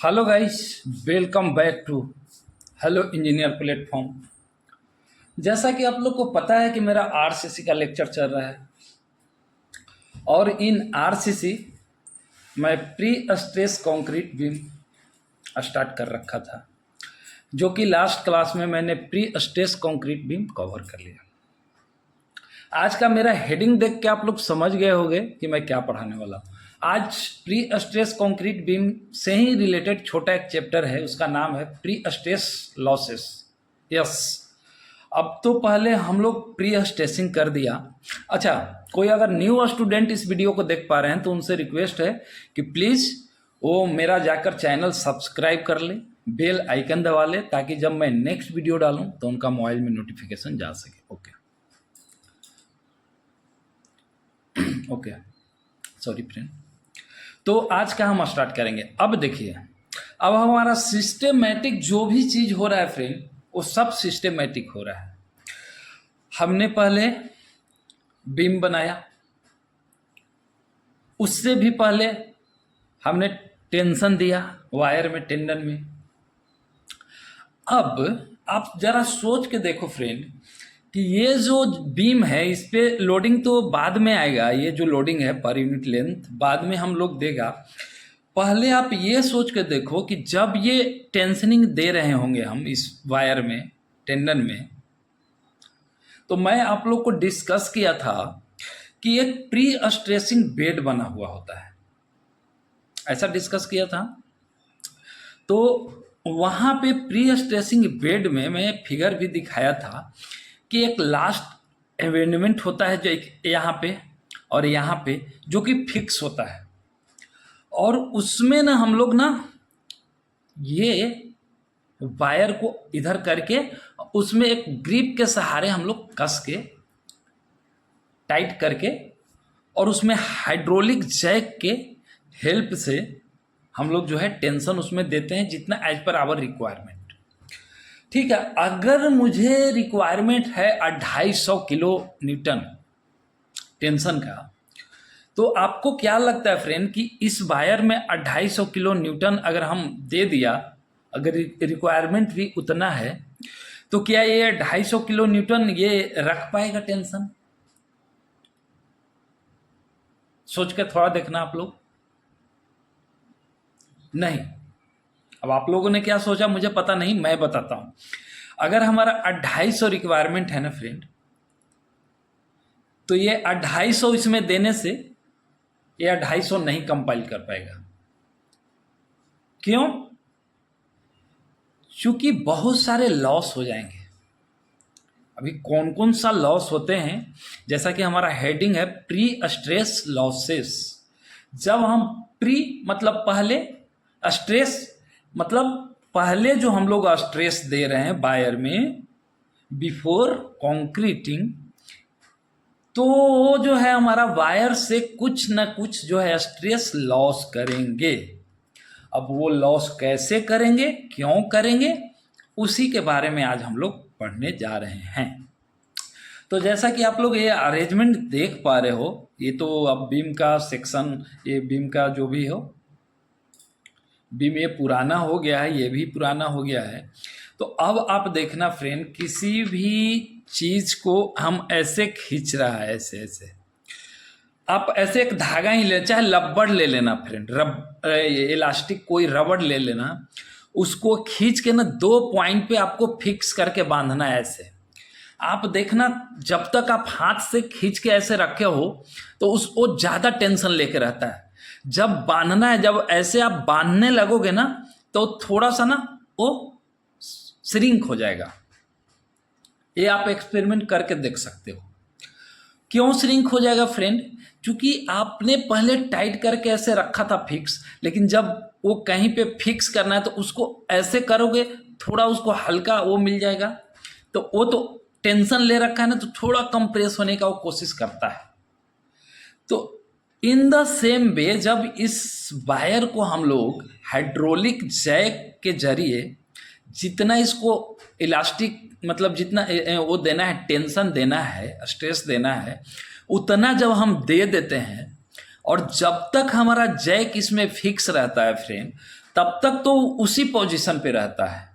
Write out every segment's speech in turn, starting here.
Hello guys, welcome back to hello engineer platform. जैसा कि आप लोग को पता है कि मेरा आरसीसी का लेक्चर चल रहा है और इन आरसीसी मैं pre stress concrete beam start कर रखा था, जो कि लास्ट क्लास में मैंने pre stress concrete beam cover कर लिया। आज का मेरा हेडिंग देख के आप लोग समझ गए होंगे कि मैं क्या पढ़ाने वाला हूँ। आज प्री स्ट्रेस कंक्रीट बीम से ही रिलेटेड छोटा एक चैप्टर है, उसका नाम है प्री स्ट्रेस लॉसेस। यस, अब तो पहले हम लोग प्री स्ट्रेसिंग कर दिया। अच्छा, कोई अगर न्यू स्टूडेंट इस वीडियो को देख पा रहे हैं तो उनसे रिक्वेस्ट है कि प्लीज़ वो मेरा जाकर चैनल सब्सक्राइब कर ले, बेल आइकन दबा ले, ताकि जब मैं नेक्स्ट वीडियो डालूं तो उनका मोबाइल में नोटिफिकेशन जा सके। Okay, sorry friend. तो आज का हम स्टार्ट करेंगे। अब देखिए, अब हमारा सिस्टेमेटिक जो भी चीज़ हो रहा है फ्रेंड, वो सब सिस्टेमेटिक हो रहा है। हमने पहले बीम बनाया, उससे भी पहले हमने टेंशन दिया वायर में, टेंडन में। अब आप जरा सोच के देखो फ्रेंड कि ये जो बीम है इस पे लोडिंग तो बाद में आएगा। ये जो लोडिंग है पर यूनिट लेंथ बाद में हम लोग देगा। पहले आप ये सोच के देखो कि जब ये टेंशनिंग दे रहे होंगे हम इस वायर में, टेंडन में, तो मैं आप लोग को डिस्कस किया था कि एक प्री स्ट्रेसिंग बेड बना हुआ होता है, ऐसा डिस्कस किया था। तो वहाँ पे प्री स्ट्रेसिंग बेड में मैं फिगर भी दिखाया था कि एक लास्ट एवेंडमेंट होता है जो एक यहाँ पे और यहाँ पे, जो कि फिक्स होता है। और उसमें ना हम लोग ना ये वायर को इधर करके उसमें एक ग्रिप के सहारे हम लोग कस के टाइट करके और उसमें हाइड्रोलिक जैक के हेल्प से हम लोग जो है टेंशन उसमें देते हैं जितना एज पर आवर रिक्वायरमेंट। ठीक है, अगर मुझे रिक्वायरमेंट है 250 किलो न्यूटन टेंशन का, तो आपको क्या लगता है फ्रेंड कि इस वायर में 250 किलो न्यूटन अगर हम दे दिया, अगर रिक्वायरमेंट भी उतना है, तो क्या ये 250 किलो न्यूटन ये रख पाएगा टेंशन? सोच के थोड़ा देखना आप लोग। नहीं। अब आप लोगों ने क्या सोचा मुझे पता नहीं, मैं बताता हूं। अगर हमारा 250 रिक्वायरमेंट है ना फ्रेंड, तो ये 250 इसमें देने से ये 250 नहीं कंपाइल कर पाएगा। क्यों? क्योंकि बहुत सारे लॉस हो जाएंगे। अभी कौन कौन सा लॉस होते हैं, जैसा कि हमारा हेडिंग है प्री स्ट्रेस लॉसेस। जब हम प्री मतलब पहले, स्ट्रेस मतलब पहले जो हम लोग स्ट्रेस दे रहे हैं वायर में बिफोर कंक्रीटिंग, तो वो जो है हमारा वायर से कुछ ना कुछ जो है स्ट्रेस लॉस करेंगे। अब वो लॉस कैसे करेंगे, क्यों करेंगे, उसी के बारे में आज हम लोग पढ़ने जा रहे हैं। तो जैसा कि आप लोग ये अरेंजमेंट देख पा रहे हो, ये तो अब बीम का सेक्शन, ये बीम का जो भी हो, बीम ये पुराना हो गया है, ये भी पुराना हो गया है। तो अब आप देखना फ्रेंड, किसी भी चीज को हम ऐसे खींच रहा है, ऐसे ऐसे आप ऐसे एक धागा ही ले, चाहे रबड़ ले लेना फ्रेंड, इलास्टिक कोई रबड़ ले लेना, उसको खींच के ना 2 पॉइंट पे आपको फिक्स करके बांधना है ऐसे। आप देखना जब तक आप हाथ से खींच के ऐसे रखे हो तो वो ज्यादा टेंशन लेके रहता है। जब बांधना है, जब ऐसे आप बांधने लगोगे ना, तो थोड़ा सा ना वो श्रिंक हो जाएगा। ये आप एक्सपेरिमेंट करके देख सकते हो। क्यों श्रिंक हो जाएगा फ्रेंड? क्योंकि आपने पहले टाइट करके ऐसे रखा था फिक्स, लेकिन जब वो कहीं पे फिक्स करना है तो उसको ऐसे करोगे, थोड़ा उसको हल्का वो मिल जाएगा, तो वो तो टेंशन ले रखा है ना, तो थोड़ा कंप्रेस होने का वो कोशिश करता है। तो इन द सेम वे, जब इस वायर को हम लोग हाइड्रोलिक जैक के जरिए जितना इसको इलास्टिक मतलब जितना वो देना है, टेंशन देना है, स्ट्रेस देना है, उतना जब हम दे देते हैं, और जब तक हमारा जैक इसमें फिक्स रहता है फ्रेंड, तब तक तो उसी पोजीशन पे रहता है।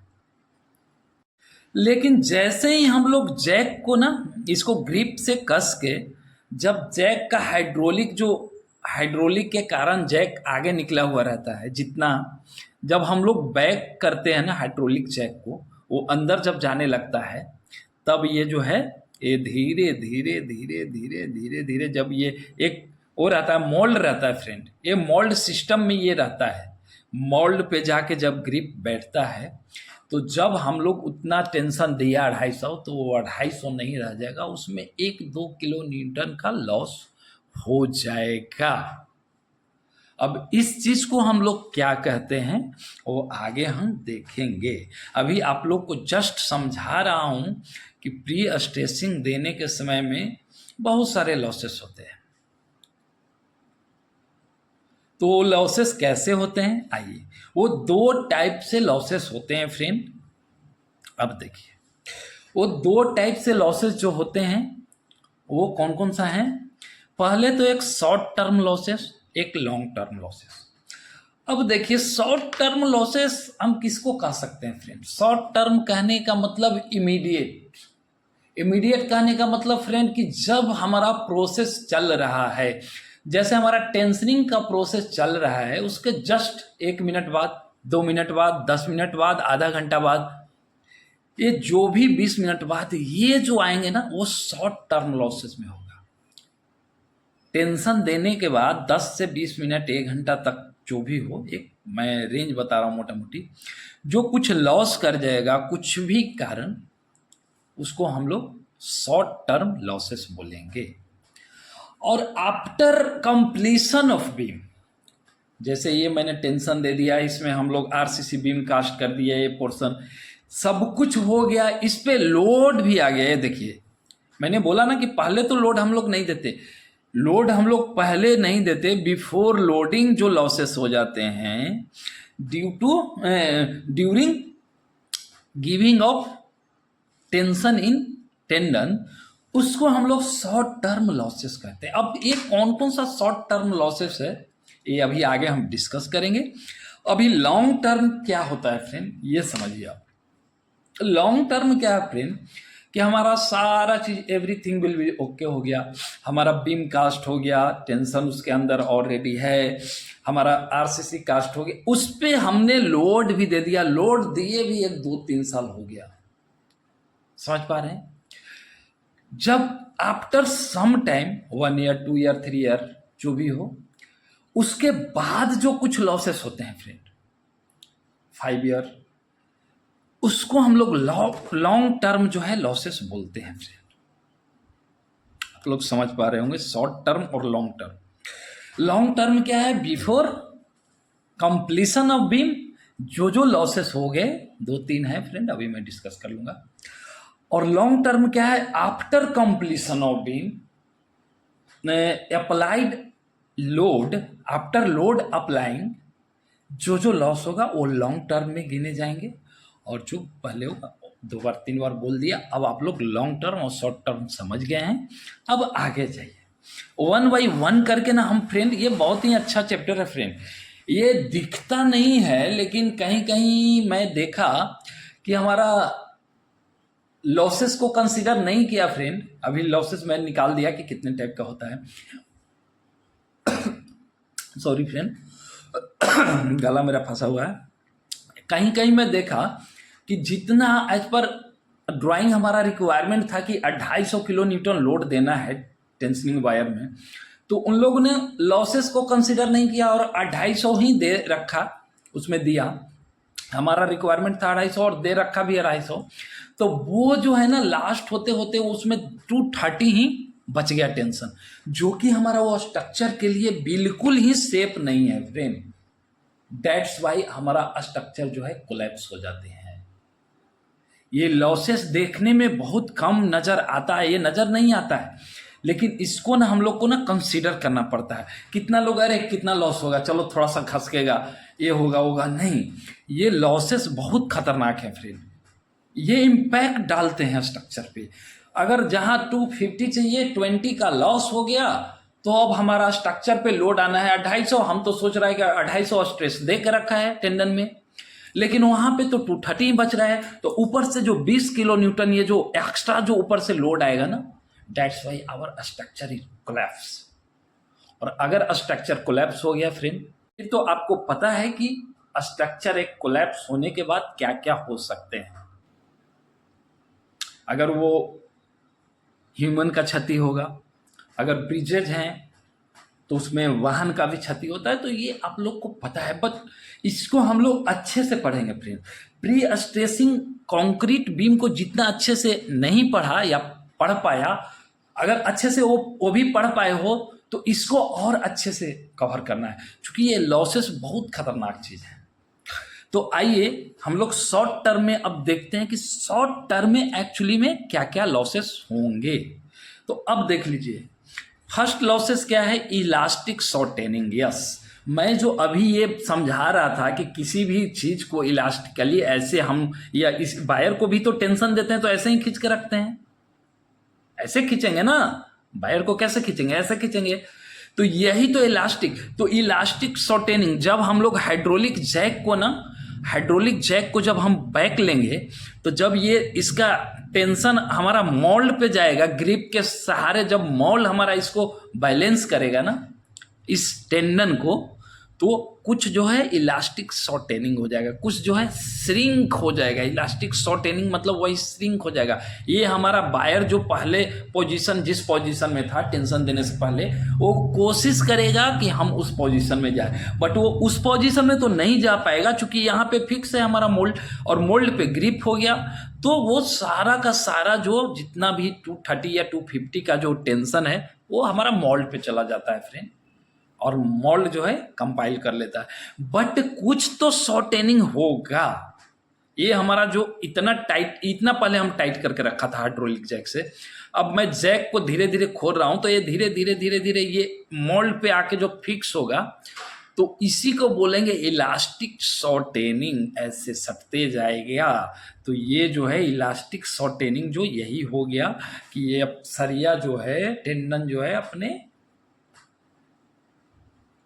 लेकिन जैसे ही हम लोग जैक को ना इसको ग्रिप से कस के, जब जैक का हाइड्रोलिक के कारण जैक आगे निकला हुआ रहता है, जितना जब हम लोग बैक करते हैं ना हाइड्रोलिक जैक को, वो अंदर जब जाने लगता है, तब ये जो है ये धीरे धीरे धीरे धीरे धीरे धीरे, जब ये एक वो रहता है मोल्ड रहता है फ्रेंड, ये मोल्ड सिस्टम में ये रहता है, मोल्ड पे जाके जब ग्रिप बैठता है, तो जब हम लोग उतना टेंशन दिया 250, तो वो 250 नहीं रह जाएगा, उसमें 1-2 किलो न्यूटन का लॉस हो जाएगा। अब इस चीज को हम लोग क्या कहते हैं वो आगे हम देखेंगे। अभी आप लोग को जस्ट समझा रहा हूं कि प्री स्ट्रेसिंग देने के समय में बहुत सारे लॉसेस होते हैं। तो लॉसेस कैसे होते हैं, आइए, वो 2 टाइप से लॉसेस होते हैं फ्रेंड। अब देखिए, वो 2 टाइप से लॉसेस जो होते हैं वो कौन कौन सा है। पहले तो एक शॉर्ट टर्म लॉसेस, एक लॉन्ग टर्म लॉसेस। अब देखिए, शॉर्ट टर्म लॉसेस हम किसको कह सकते हैं फ्रेंड। शॉर्ट टर्म कहने का मतलब इमीडिएट कहने का मतलब फ्रेंड कि जब हमारा प्रोसेस चल रहा है, जैसे हमारा टेंशनिंग का प्रोसेस चल रहा है, उसके जस्ट 1 मिनट बाद, 2 मिनट बाद, 10 मिनट बाद, आधा घंटा बाद, ये जो भी 20 मिनट बाद ये जो आएंगे ना, वो शॉर्ट टर्म लॉसेस में होगा। टेंशन देने के बाद 10 से 20 मिनट, 1 घंटा तक जो भी हो, एक मैं रेंज बता रहा हूँ मोटा मोटी, जो कुछ लॉस कर जाएगा कुछ भी कारण, उसको हम लोग शॉर्ट टर्म लॉसेस बोलेंगे। और आफ्टर कंप्लीशन ऑफ बीम, जैसे ये मैंने टेंशन दे दिया, इसमें हम लोग आरसीसी बीम कास्ट कर दिया, ये पोर्शन सब कुछ हो गया, इस पे लोड भी आ गया। ये देखिए, मैंने बोला ना कि पहले तो लोड हम लोग नहीं देते, लोड हम लोग पहले नहीं देते, बिफोर लोडिंग जो लॉसेस हो जाते हैं during giving of tension in tendon, उसको हम लोग शॉर्ट टर्म लॉसेस कहते हैं। अब ये कौन कौन सा शॉर्ट टर्म लॉसेस है, ये अभी आगे हम डिस्कस करेंगे। अभी लॉन्ग टर्म क्या होता है फ्रेंड, ये समझिए आप। लॉन्ग टर्म क्या है फ्रेंड, कि हमारा सारा चीज एवरीथिंग विल बी ओके हो गया, हमारा बीम कास्ट हो गया, टेंशन उसके अंदर ऑलरेडी है, हमारा आरसीसी कास्ट हो गया, उस पर हमने लोड भी दे दिया, लोड दिए भी 1-2-3 साल हो गया, समझ पा रहे हैं। जब after some time 1 year, 2 year, 3 year जो भी हो, उसके बाद जो कुछ लॉसेस होते हैं फ्रेंड, 5 ईयर, उसको हम लोग लॉन्ग टर्म जो है लॉसेस बोलते हैं फ्रेंड। आप लोग समझ पा रहे होंगे शॉर्ट टर्म और लॉन्ग टर्म। लॉन्ग टर्म क्या है, बिफोर कंप्लीशन ऑफ बीम जो लॉसेस हो गए, 2-3 है फ्रेंड, अभी मैं डिस्कस कर लूंगा। और लॉन्ग टर्म क्या है, after completion of beam applied load, after load applying जो लॉस होगा वो लॉन्ग टर्म में गिने जाएंगे, और जो पहले होगा 2 बार 3 बार बोल दिया। अब आप लोग लॉन्ग टर्म और शॉर्ट टर्म समझ गए हैं। अब आगे जाइए 1 by 1 करके ना हम फ्रेंड, ये बहुत ही अच्छा चैप्टर है फ्रेंड, ये दिखता नहीं है लेकिन कहीं कहीं मैं देखा कि हमारा लॉसेस को कंसीडर नहीं किया फ्रेंड। अभी लॉसेस मैंने निकाल दिया कि कितने टाइप का होता है। सॉरी फ्रेंड, गला मेरा फंसा हुआ है। कहीं कहीं मैं देखा कि जितना एज पर ड्राइंग हमारा रिक्वायरमेंट था कि 250 किलो न्यूटन लोड देना है टेंशनिंग वायर में, तो उन लोगों ने लॉसेस को कंसीडर नहीं किया और 250 ही दे रखा, उसमें दिया। हमारा रिक्वायरमेंट था 250 और दे रखा भी 250, तो वो जो है ना लास्ट होते होते उसमें 230 ही बच गया टेंशन, जो कि हमारा वो स्ट्रक्चर के लिए बिल्कुल ही सेफ नहीं है फ्रेंड। दैट्स वाई हमारा स्ट्रक्चर जो है कोलैप्स हो जाते हैं। ये लॉसेस देखने में बहुत कम नज़र आता है, ये नज़र नहीं आता है, लेकिन इसको ना हम लोग को ना कंसीडर करना पड़ता है। कितना लोग अरे कितना लॉस होगा, चलो थोड़ा सा खसकेगा, ये होगा नहीं, ये लॉसेस बहुत खतरनाक है फ्रेंड। ये इम्पैक्ट डालते हैं स्ट्रक्चर पे। अगर जहाँ 250 चाहिए 20 का लॉस हो गया तो अब हमारा स्ट्रक्चर पे लोड आना है 250, हम तो सोच रहा है कि 250 स्ट्रेस दे के रखा है टेंडन में, लेकिन वहां पे तो 230 बच रहा है। तो ऊपर से जो 20 किलो न्यूटन ये जो एक्स्ट्रा जो ऊपर से लोड आएगा ना, that's why our structure is collapse. और अगर स्ट्रक्चर कोलैप्स हो गया फ्रेंड, फिर तो आपको पता है कि स्ट्रक्चर एक कोलैप्स होने के बाद क्या क्या हो सकते हैं। अगर वो ह्यूमन का क्षति होगा, अगर ब्रिजेज हैं तो उसमें वाहन का भी क्षति होता है, तो ये आप लोग को पता है। बट इसको हम लोग अच्छे से पढ़ेंगे friend. Pre stressing concrete beam को जितना अच्छे से नहीं पढ़ा या पढ़ पाया, अगर अच्छे से वो भी पढ़ पाए हो तो इसको और अच्छे से कवर करना है, क्योंकि ये लॉसेस बहुत खतरनाक चीज़ है। तो आइए हम लोग शॉर्ट टर्म में अब देखते हैं कि शॉर्ट टर्म में एक्चुअली में क्या क्या लॉसेस होंगे। तो अब देख लीजिए, फर्स्ट लॉसेस क्या है, इलास्टिक शॉर्टेनिंग। यस, मैं जो अभी ये समझा रहा था कि किसी भी चीज को इलास्टिकली ऐसे हम, या इस वायर को भी तो टेंशन देते हैं तो ऐसे ही खींच के रखते हैं, ऐसे खींचेंगे ना, वायर को कैसे खींचेंगे, ऐसे खींचेंगे। तो यही तो इलास्टिक, तो इलास्टिक शॉर्टेनिंग, जब हम लोग हाइड्रोलिक जैक को ना, हाइड्रोलिक जैक को जब हम बैक लेंगे तो जब ये इसका टेंशन हमारा मोल्ड पे जाएगा, ग्रिप के सहारे जब मोल्ड हमारा इसको बैलेंस करेगा ना इस टेंडन को, तो कुछ जो है इलास्टिक शॉर्टेनिंग हो जाएगा, कुछ जो है श्रिंक हो जाएगा। इलास्टिक शॉर्टेनिंग मतलब वही श्रिंक हो जाएगा। ये हमारा वायर जो पहले पोजीशन, जिस पोजीशन में था टेंशन देने से पहले, वो कोशिश करेगा कि हम उस पोजीशन में जाए, बट वो उस पोजीशन में तो नहीं जा पाएगा, क्योंकि यहाँ पे फिक्स है हमारा मोल्ड, और मोल्ड पे ग्रिप हो गया तो वो सारा का सारा जो जितना भी 230 या 250 का जो टेंशन है वो हमारा मोल्ड पे चला जाता है फ्रेंड, और मोल्ड जो है कंपाइल कर लेता है। बट कुछ तो शॉर्टेनिंग होगा। ये हमारा जो इतना टाइट, इतना पहले हम टाइट करके रखा था हाइड्रोलिक जैक से, अब मैं जैक को धीरे धीरे खोल रहा हूं, तो ये धीरे धीरे धीरे धीरे ये मोल्ड पे आके जो फिक्स होगा, तो इसी को बोलेंगे इलास्टिक शॉर्टेनिंग। ऐसे सटते जाएगा तो ये जो है इलास्टिक शॉर्टेनिंग, जो यही हो गया कि ये अब सरिया जो है, टेंडन जो है अपने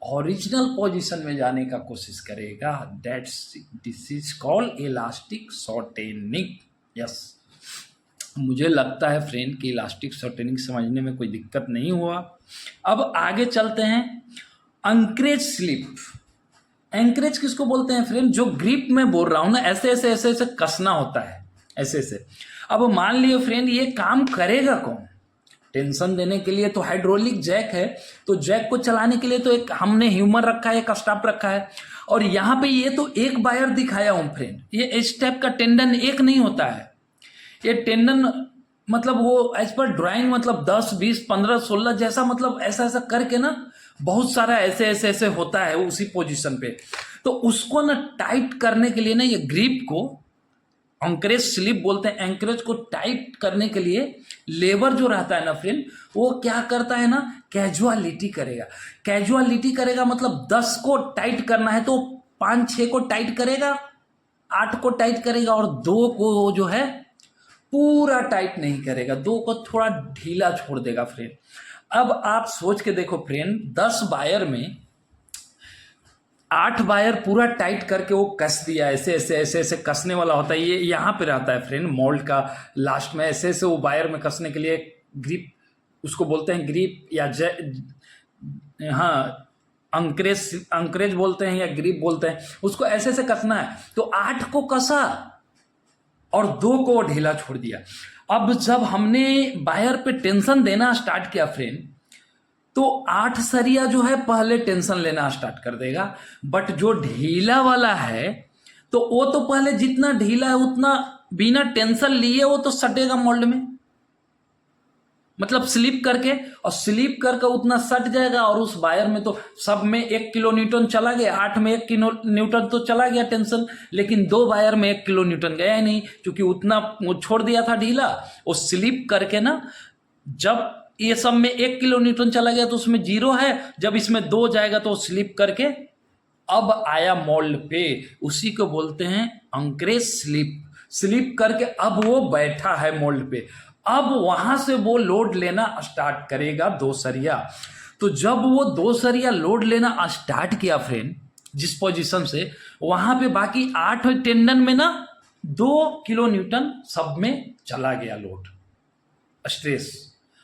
ओरिजिनल पोजीशन में जाने का कोशिश करेगा। That's this is called elastic shortening. Yes, मुझे लगता है फ्रेंड कि इलास्टिक शॉर्टेनिंग समझने में कोई दिक्कत नहीं हुआ। अब आगे चलते हैं, एंकरेज स्लिप। एंकरेज किसको बोलते हैं फ्रेंड, जो ग्रिप में बोल रहा हूं ना, ऐसे ऐसे ऐसे ऐसे कसना होता है, ऐसे ऐसे। अब मान लियो फ्रेंड, ये काम करेगा कौन, टेंशन देने के लिए तो हाइड्रोलिक जैक है, तो जैक को चलाने के लिए तो एक हमने ह्यूमर रखा है, एक स्टाफ रखा है, और यहाँ पे ये तो एक वायर दिखाया हूं फ्रेंड। ये इस टाइप का टेंडन एक नहीं होता है, ये टेंडन मतलब वो एज पर ड्राइंग मतलब 10 20 15 16 जैसा, मतलब ऐसा ऐसा करके ना बहुत सारा ऐसे ऐसे ऐसे होता है उसी पोजीशन पे। तो उसको ना टाइट करने के लिए ना, ये ग्रिप को एंकरेज स्लिप बोलते हैं। एंकरेज को टाइट करने के लिए लेबर जो रहता है ना फ्रेंड, वो क्या करता है ना, कैजुअलिटी करेगा। कैजुअलिटी करेगा मतलब 10 को टाइट करना है तो 5-6 को टाइट करेगा, 8 को टाइट करेगा, और 2 को जो है पूरा टाइट नहीं करेगा, 2 को थोड़ा ढीला छोड़ देगा फ्रेंड। अब आप सोच के देखो फ्रेंड, 10 वायर में 8 वायर पूरा टाइट करके वो कस दिया, ऐसे ऐसे ऐसे ऐसे कसने वाला होता है, ये यहाँ पे रहता है फ्रेंड मोल्ड का लास्ट में, ऐसे ऐसे वो वायर में कसने के लिए ग्रिप, उसको बोलते हैं ग्रिप या हाँ अंकरेज बोलते हैं या ग्रिप बोलते हैं, उसको ऐसे ऐसे कसना है। तो 8 को कसा और 2 को ढीला छोड़ दिया। अब जब हमने वायर पे टेंशन देना स्टार्ट किया फ्रेंड, तो 8 सरिया जो है पहले टेंशन लेना स्टार्ट कर देगा, बट जो ढीला वाला है तो वो तो पहले जितना ढीला है उतना बिना टेंशन लिए वो तो सटेगा मोल्ड में, मतलब स्लिप करके, और स्लिप करके उतना सट जाएगा, और उस वायर में तो सब में 1 किलो न्यूटन चला गया, 8 में 1 किलो न्यूटन तो चला गया टेंशन, लेकिन 2 वायर में 1 किलो न्यूटन गया ही नहीं, क्योंकि उतना वो छोड़ दिया था ढीला। वो स्लिप करके ना, जब ये सब में 1 किलो न्यूटन चला गया तो उसमें 0 है, जब इसमें 2 जाएगा तो स्लिप करके अब आया मोल्ड पे, उसी को बोलते हैं एंकरेज स्लिप। स्लिप करके अब वो बैठा है मोल्ड पे, अब वहां से वो लोड लेना स्टार्ट करेगा 2 सरिया। तो जब वो 2 सरिया लोड लेना स्टार्ट किया फ्रेंड, जिस पोजीशन से, वहां पे बाकी 8 टेंडन में ना 2 किलो न्यूटन सब में चला गया लोड स्ट्रेस।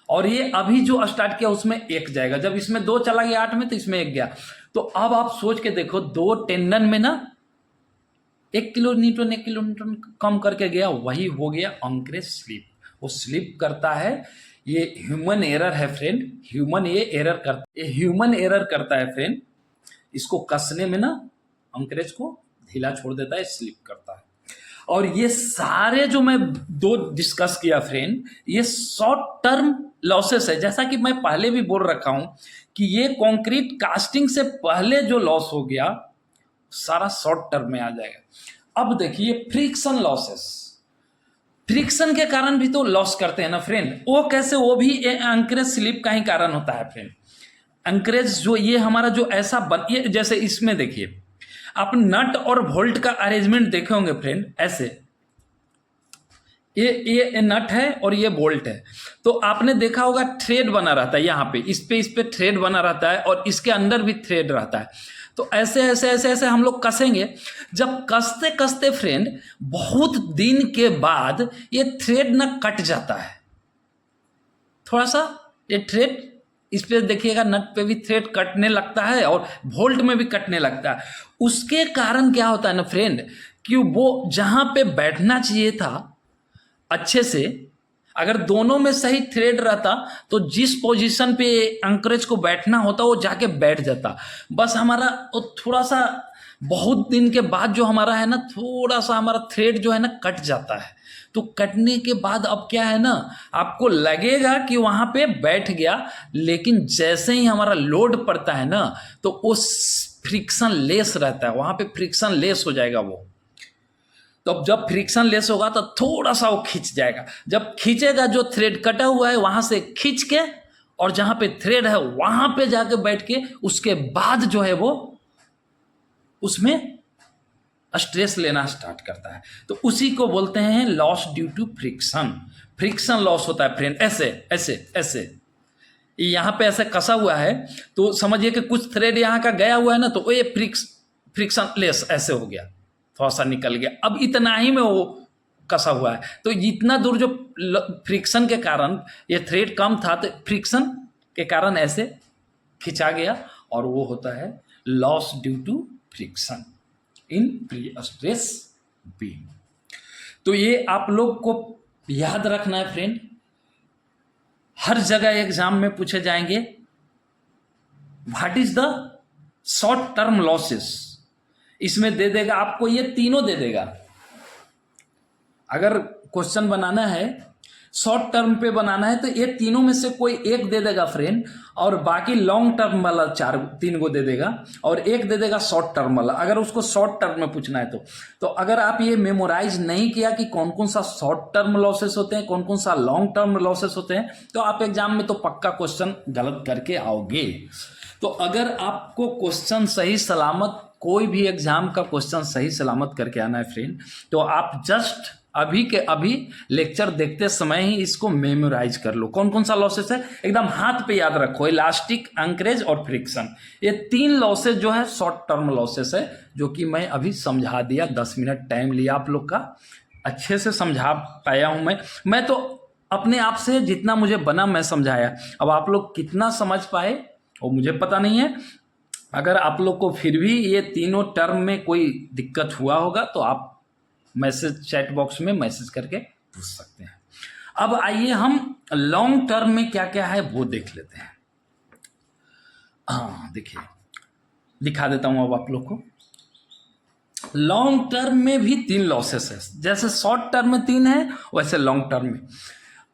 और ये अभी जो स्टार्ट किया उसमें 1 जाएगा, जब इसमें 2 चला गया 8 में तो इसमें 1 गया। तो अब आप सोच के देखो 2 टेंडन में ना 1 किलो न्यूटन कम करके गया, वही हो गया अंकरेज स्लिप। वो स्लिप करता है, ये ह्यूमन एरर है फ्रेंड, ह्यूमन एरर करता है फ्रेंड। इसको कसने में ना अंकरेज को ढीला छोड़ देता है, स्लिप करता है। और ये सारे जो मैं 2 डिस्कस किया फ्रेंड, ये शॉर्ट टर्म लॉसेस है। जैसा कि मैं पहले भी बोल रखा हूं कि ये कंक्रीट कास्टिंग से पहले जो लॉस हो गया सारा शॉर्ट टर्म में आ जाएगा। अब देखिए फ्रिक्शन लॉसेस, फ्रिक्शन के कारण भी तो लॉस करते हैं ना फ्रेंड। वो कैसे? वो भी अंकरेज स्लिप का ही कारण होता है फ्रेंड। अंकरेज जो ये हमारा जो ऐसा ये जैसे इसमें देखिए आप नट और बोल्ट का अरेंजमेंट देखे होंगे फ्रेंड, ऐसे ये नट है और ये बोल्ट है। तो आपने देखा होगा थ्रेड बना रहता है, यहाँ पे इस पे थ्रेड बना रहता है और इसके अंदर भी थ्रेड रहता है। तो ऐसे ऐसे ऐसे ऐसे हम लोग कसेंगे। जब कसते कसते फ्रेंड बहुत दिन के बाद ये थ्रेड ना कट जाता है थोड़ा सा, ये थ्रेड इस पे देखिएगा नट पे भी थ्रेड कटने लगता है और बोल्ट में भी कटने लगता है। उसके कारण क्या होता है ना फ्रेंड, कि वो जहां पे बैठना चाहिए था अच्छे से, अगर दोनों में सही थ्रेड रहता तो जिस पोजीशन पे अंकरेज को बैठना होता वो जाके बैठ जाता। बस हमारा वो थोड़ा सा बहुत दिन के बाद जो हमारा है ना, थोड़ा सा हमारा थ्रेड जो है ना कट जाता है। तो कटने के बाद अब क्या है ना, आपको लगेगा कि वहां पे बैठ गया, लेकिन जैसे ही हमारा लोड पड़ता है ना तो वो फ्रिक्शन लेस रहता है, वहां पे फ्रिक्शन लेस हो जाएगा वो। तो अब जब फ्रिक्शन लेस होगा तो थोड़ा सा वो खींच जाएगा। जब खींचेगा जो थ्रेड कटा हुआ है वहां से खींच के, और जहां पे थ्रेड है वहां पे जाके बैठ के, उसके बाद जो है वो उसमें स्ट्रेस लेना स्टार्ट करता है। तो उसी को बोलते हैं loss due to friction. Friction loss होता है फ्रेंड, ऐसे ऐसे ऐसे यहाँ पे ऐसे कसा हुआ है तो समझिए कि कुछ थ्रेड यहाँ का गया हुआ है ना, तो ये फ्रिक्शन लेस ऐसे हो गया, थोड़ा सा निकल गया। अब इतना ही में वो कसा हुआ है, तो इतना दूर जो फ्रिक्शन के कारण ये थ्रेड कम था तो फ्रिक्शन के कारण ऐसे खिंचा गया, और वो होता है loss due to friction in pre stress beam. तो ये आप लोग को याद रखना है फ्रेंड, हर जगह एग्जाम में पूछे जाएंगे what is the short term losses. इसमें दे देगा आपको, ये तीनों दे देगा। अगर क्वेश्चन बनाना है शॉर्ट टर्म पे बनाना है तो ये तीनों में से कोई एक दे देगा फ्रेंड, और बाकी लॉन्ग टर्म वाला 3 को दे देगा, और एक दे देगा शॉर्ट टर्म वाला, अगर उसको शॉर्ट टर्म में पूछना है तो अगर आप ये मेमोराइज नहीं किया कि कौन कौन सा शॉर्ट टर्म लॉसेस होते हैं, कौन कौन सा लॉन्ग टर्म लॉसेस होते हैं, तो आप एग्जाम में तो पक्का क्वेश्चन गलत करके आओगे। तो अगर आपको क्वेश्चन सही सलामत, कोई भी एग्जाम का क्वेश्चन सही सलामत करके आना है फ्रेंड, तो आप जस्ट अभी के अभी लेक्चर देखते समय ही इसको मेमोराइज कर लो। कौन कौन सा लॉसेस है एकदम हाथ पे याद रखो, इलास्टिक, अंकरेज और फ्रिक्शन। ये 3 लॉसेस जो है शॉर्ट टर्म लॉसेस है, जो कि मैं अभी समझा दिया। 10 मिनट टाइम लिया आप लोग का, अच्छे से समझा पाया हूं मैं तो अपने आप से जितना मुझे बना मैं समझाया। अब आप लोग कितना समझ पाए वो मुझे पता नहीं है। अगर आप लोग को फिर भी ये तीनों टर्म में कोई दिक्कत हुआ होगा तो आप मैसेज चैट बॉक्स में मैसेज करके पूछ सकते हैं। अब आइए हम लॉन्ग टर्म में क्या क्या है वो देख लेते हैं। हाँ देखिए, दिखा देता हूं अब आप लोग को। लॉन्ग टर्म में भी 3 लॉसेस है, जैसे शॉर्ट टर्म में 3 है वैसे लॉन्ग टर्म में।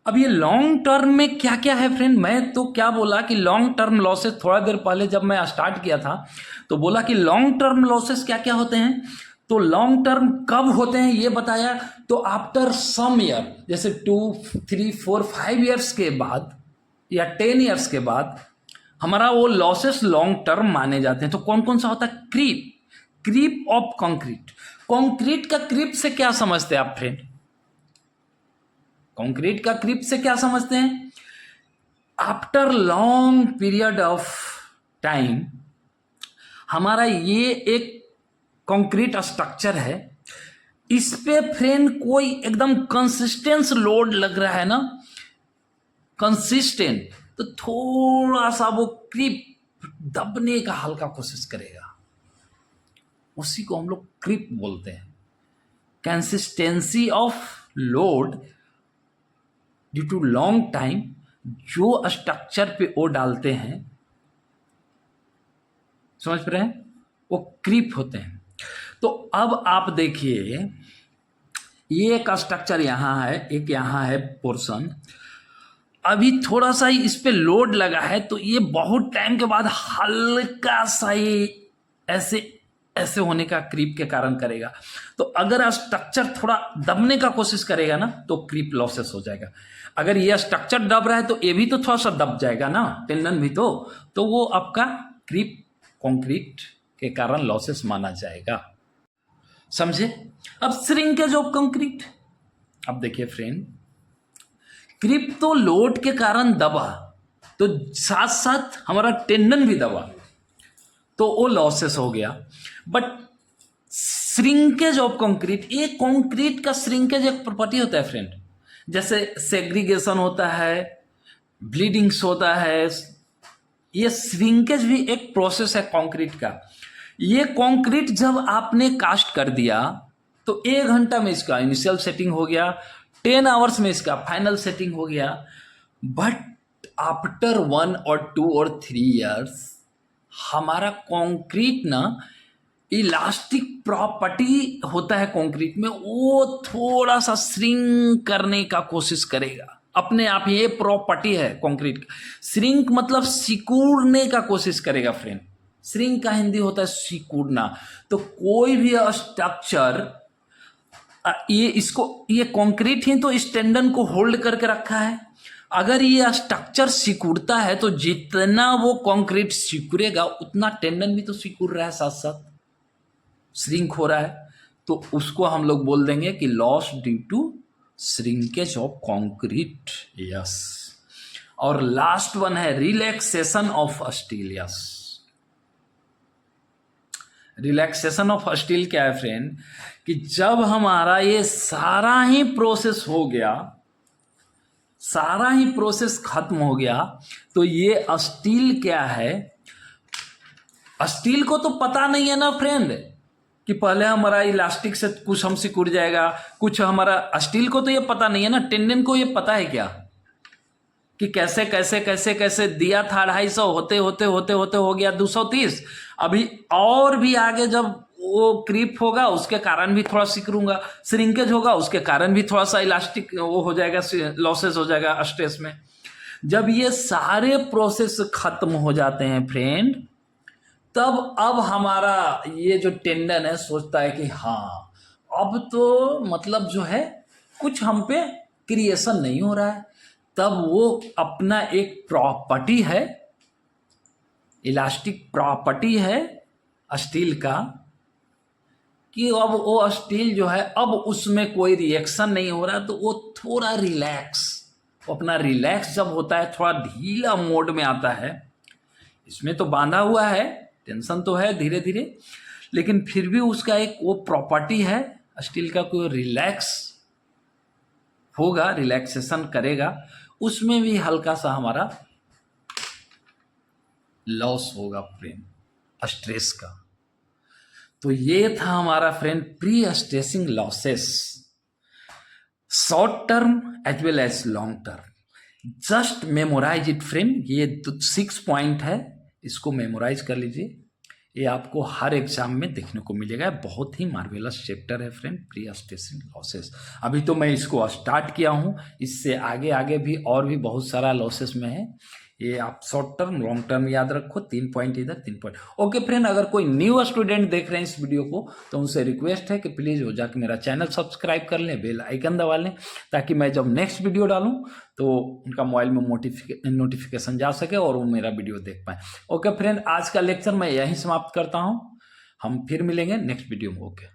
अब ये लॉन्ग टर्म में क्या क्या है फ्रेंड, मैं तो क्या बोला कि लॉन्ग टर्म लॉसेस, थोड़ा देर पहले जब मैं स्टार्ट किया था तो बोला कि लॉन्ग टर्म लॉसेस क्या क्या होते हैं। तो लॉन्ग टर्म कब होते हैं ये बताया, तो आफ्टर सम ईयर, जैसे 2, 3, 4, 5 ईयर्स के बाद या 10 ईयर्स के बाद हमारा वो लॉसेस लॉन्ग टर्म माने जाते हैं। तो कौन कौन सा होता है, क्रीप ऑफ कंक्रीट। कंक्रीट का क्रीप से क्या समझते हैं आप फ्रेंड, कंक्रीट का क्रीप से क्या समझते हैं, after long period of time हमारा ये एक कंक्रीट स्ट्रक्चर है, इस पे फ्रेंड कोई एकदम कंसिस्टेंस लोड लग रहा है ना, कंसिस्टेंट, तो थोड़ा सा वो क्रीप दबने का हल्का कोशिश करेगा, उसी को हम लोग क्रीप बोलते हैं। Consistency of load due to long time, जो स्ट्रक्चर पे वो डालते हैं, समझ रहे हैं, वो क्रीप होते हैं। तो अब आप देखिए, ये एक स्ट्रक्चर यहाँ है, एक यहाँ है पोर्शन, अभी थोड़ा सा ही इस पे लोड लगा है, तो ये बहुत टाइम के बाद हल्का सा ही ऐसे ऐसे होने का क्रीप के कारण करेगा। तो अगर स्ट्रक्चर थोड़ा दबने का कोशिश करेगा ना, तो क्रीप लॉसेस हो जाएगा। अगर ये स्ट्रक्चर दब रहा है तो ये भी तो थोड़ा सा दब जाएगा ना, टेंडन भी, तो वो आपका क्रीप कंक्रीट के कारण लॉसेस माना जाएगा। समझे? अब श्रिंकेज ऑफ कंक्रीट, अब देखिए फ्रेंड, क्रीप तो लोड के कारण दबा, तो साथ साथ हमारा टेंडन भी दबा, तो वो लॉसेस हो गया। बट श्रिंकेज ऑफ कंक्रीट, ये कंक्रीट का श्रिंकेज एक प्रॉपर्टी होता है फ्रेंड, जैसे सेग्रीगेशन होता है, ब्लीडिंग्स होता है, ये श्रिंकेज भी एक प्रोसेस है कंक्रीट का। ये कंक्रीट जब आपने कास्ट कर दिया तो 1 घंटा में इसका इनिशियल सेटिंग हो गया, 10 आवर्स में इसका फाइनल सेटिंग हो गया। बट आफ्टर 1 और 2 और 3 ईयर्स हमारा कंक्रीट ना, इलास्टिक प्रॉपर्टी होता है कंक्रीट में, वो थोड़ा सा श्रिंक करने का कोशिश करेगा अपने आप। ये प्रॉपर्टी है कंक्रीट का, श्रिंक मतलब सिकुड़ने का कोशिश करेगा फ्रेंड। श्रिंक का हिंदी होता है सिकुड़ना। तो कोई भी स्ट्रक्चर, ये कंक्रीट ही तो इस टेंडन को होल्ड करके रखा है। अगर ये स्ट्रक्चर सिकुड़ता है तो जितना वो कंक्रीट सिकुड़ेगा उतना टेंडन भी तो सिकुड़ रहा है, साथ साथ श्रिंक हो रहा है। तो उसको हम लोग बोल देंगे कि loss due to shrinkage of concrete. Yes. और लास्ट वन है relaxation of steel. Yes, relaxation of steel क्या है फ्रेंड, कि जब हमारा ये सारा ही प्रोसेस हो गया, सारा ही प्रोसेस खत्म हो गया, तो ये स्टील क्या है, स्टील को तो पता नहीं है ना फ्रेंड कि पहले हमारा इलास्टिक से कुछ हम सिकुड़ जाएगा, कुछ हमारा, स्टील को तो ये पता नहीं है ना। टेंडन को ये पता है क्या कि कैसे कैसे कैसे कैसे दिया था 250, होते होते होते होते हो गया 230, अभी और भी आगे जब वो क्रीप होगा उसके कारण भी थोड़ा सिकुड़ूंगा, श्रिंकेज होगा उसके कारण भी थोड़ा सा इलास्टिक वो हो जाएगा, लॉसेस हो जाएगा स्ट्रेस में। जब ये सारे प्रोसेस खत्म हो जाते हैं फ्रेंड, तब अब हमारा ये जो टेंडन है सोचता है कि हाँ, अब तो मतलब जो है कुछ हम पे क्रिएशन नहीं हो रहा है। तब वो अपना एक प्रॉपर्टी है, इलास्टिक प्रॉपर्टी है स्टील का, कि अब वो स्टील जो है अब उसमें कोई रिएक्शन नहीं हो रहा, तो वो थोड़ा रिलैक्स, अपना रिलैक्स जब होता है, थोड़ा ढीला मोड में आता है। इसमें तो बांधा हुआ है, टेंशन तो है धीरे धीरे, लेकिन फिर भी उसका एक वो प्रॉपर्टी है स्टील का, कोई रिलैक्स होगा, रिलैक्सेशन करेगा, उसमें भी हल्का सा हमारा लॉस होगा फ्रेंड, स्ट्रेस का। तो ये था हमारा friend pre stressing losses, short term as well as long term. Just memorise it friend, ये 6 पॉइंट है, इसको मेमोराइज कर लीजिए, ये आपको हर एग्जाम में देखने को मिलेगा। बहुत ही मार्वेलस चैप्टर है फ्रेंड, प्री स्ट्रेसिंग लॉसेस। अभी तो मैं इसको स्टार्ट किया हूँ, इससे आगे आगे भी और भी बहुत सारा लॉसेस में है। ये आप शॉर्ट टर्म लॉन्ग टर्म याद रखो, 3 पॉइंट इधर 3 पॉइंट। ओके फ्रेंड, अगर कोई न्यू स्टूडेंट देख रहे हैं इस वीडियो को, तो उनसे रिक्वेस्ट है कि प्लीज़ वो जाकर मेरा चैनल सब्सक्राइब कर लें, बेल आइकन दबा लें, ताकि मैं जब नेक्स्ट वीडियो डालूं तो उनका मोबाइल में नोटिफिकेशन जा सके और वो मेरा वीडियो देख पाए। ओके फ्रेंड, आज का लेक्चर मैं यहीं समाप्त करता हूँ, हम फिर मिलेंगे नेक्स्ट वीडियो में। ओके।